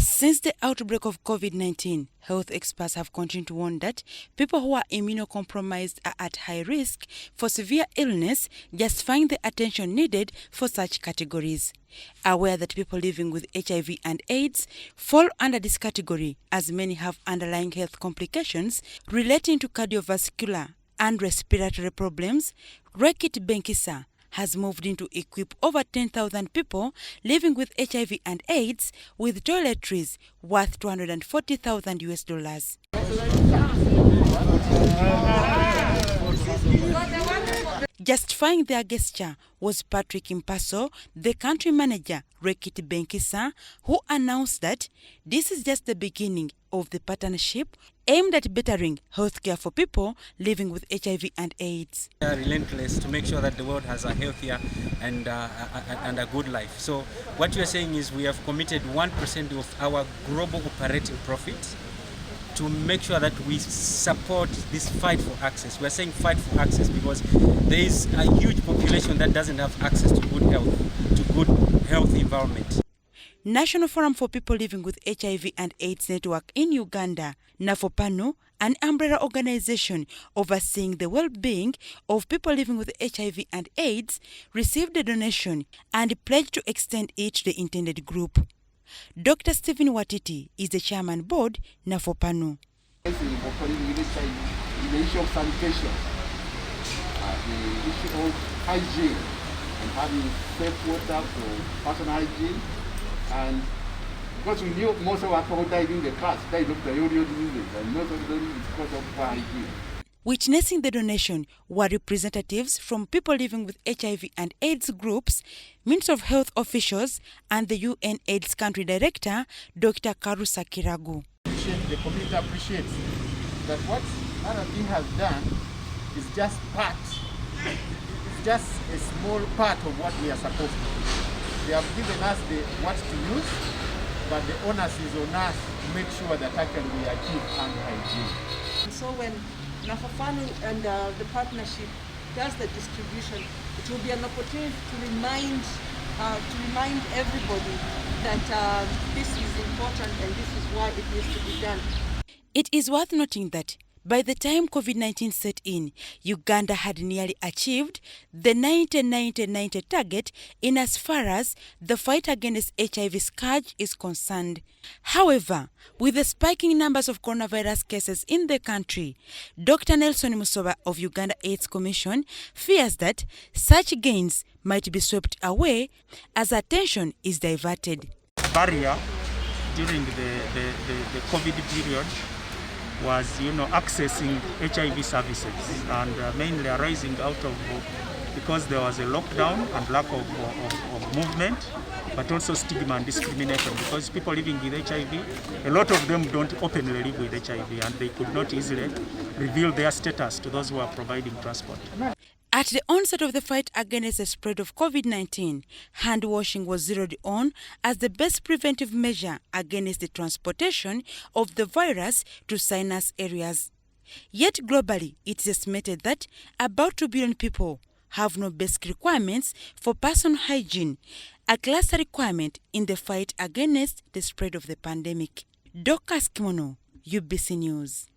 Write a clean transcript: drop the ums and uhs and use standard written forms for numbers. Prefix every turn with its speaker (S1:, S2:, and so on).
S1: Since the outbreak of COVID-19, health experts have continued to warn that people who are immunocompromised are at high risk for severe illness, justifying the attention needed for such categories. Aware that people living with HIV and AIDS fall under this category, as many have underlying health complications relating to cardiovascular and respiratory problems, RB Dembe has moved in to equip over 10,000 people living with HIV and AIDS with toiletries worth $240,000 USD. Justifying their gesture was Patrick Mpaso, the country manager, RB Dembe, who announced that this is just the beginning of the partnership aimed at bettering healthcare for people living with HIV and AIDS.
S2: We are relentless to make sure that the world has a healthier and a good life. So what we are saying is we have committed 1% of our global operating profit to make sure that we support this fight for access. We are saying fight for access because there is a huge population that doesn't have access to good health environment.
S1: National Forum for People Living with HIV and AIDS Network in Uganda, NAFOPHANU, an umbrella organization overseeing the well-being of people living with HIV and AIDS, received a donation and pledged to extend it to the intended group. Dr. Stephen Watiti is the chairman board, NAFOPHANU.
S3: The issue of sanitation, the issue of hygiene, and having safe water for personal hygiene, and because we knew most of our people died in the class, died of diarrheal diseases, and most of them is because of hygiene.
S1: Witnessing the donation were representatives from people living with HIV and AIDS groups, Ministry of Health officials, and the UN AIDS Country Director, Dr. Karusa Kiragu.
S3: The community appreciates that what RB has done is just a small part of what we are supposed to do. They have given us what to use, but the onus is on us to make sure that actually we achieve hand hygiene.
S4: So when NAFOPHANU and the partnership does the distribution, it will be an opportunity to remind everybody that this is important and this is why it needs to be done.
S1: It is worth noting that by the time COVID-19 set in, Uganda had nearly achieved the 90-90-90 target in as far as the fight against HIV scourge is concerned. However, with the spiking numbers of coronavirus cases in the country, Dr. Nelson Musoba of Uganda AIDS Commission fears that such gains might be swept away as attention is diverted.
S5: Barrier during the COVID period was, accessing HIV services, and mainly arising out of because there was a lockdown and lack of movement, but also stigma and discrimination because people living with HIV, a lot of them don't openly live with HIV and they could not easily reveal their status to those who are providing transport.
S1: At the onset of the fight against the spread of COVID-19, hand washing was zeroed on as the best preventive measure against the transportation of the virus to sinus areas. Yet globally, it is estimated that about 2 billion people have no basic requirements for personal hygiene, a cluster requirement in the fight against the spread of the pandemic. Dr. Skimono, UBC News.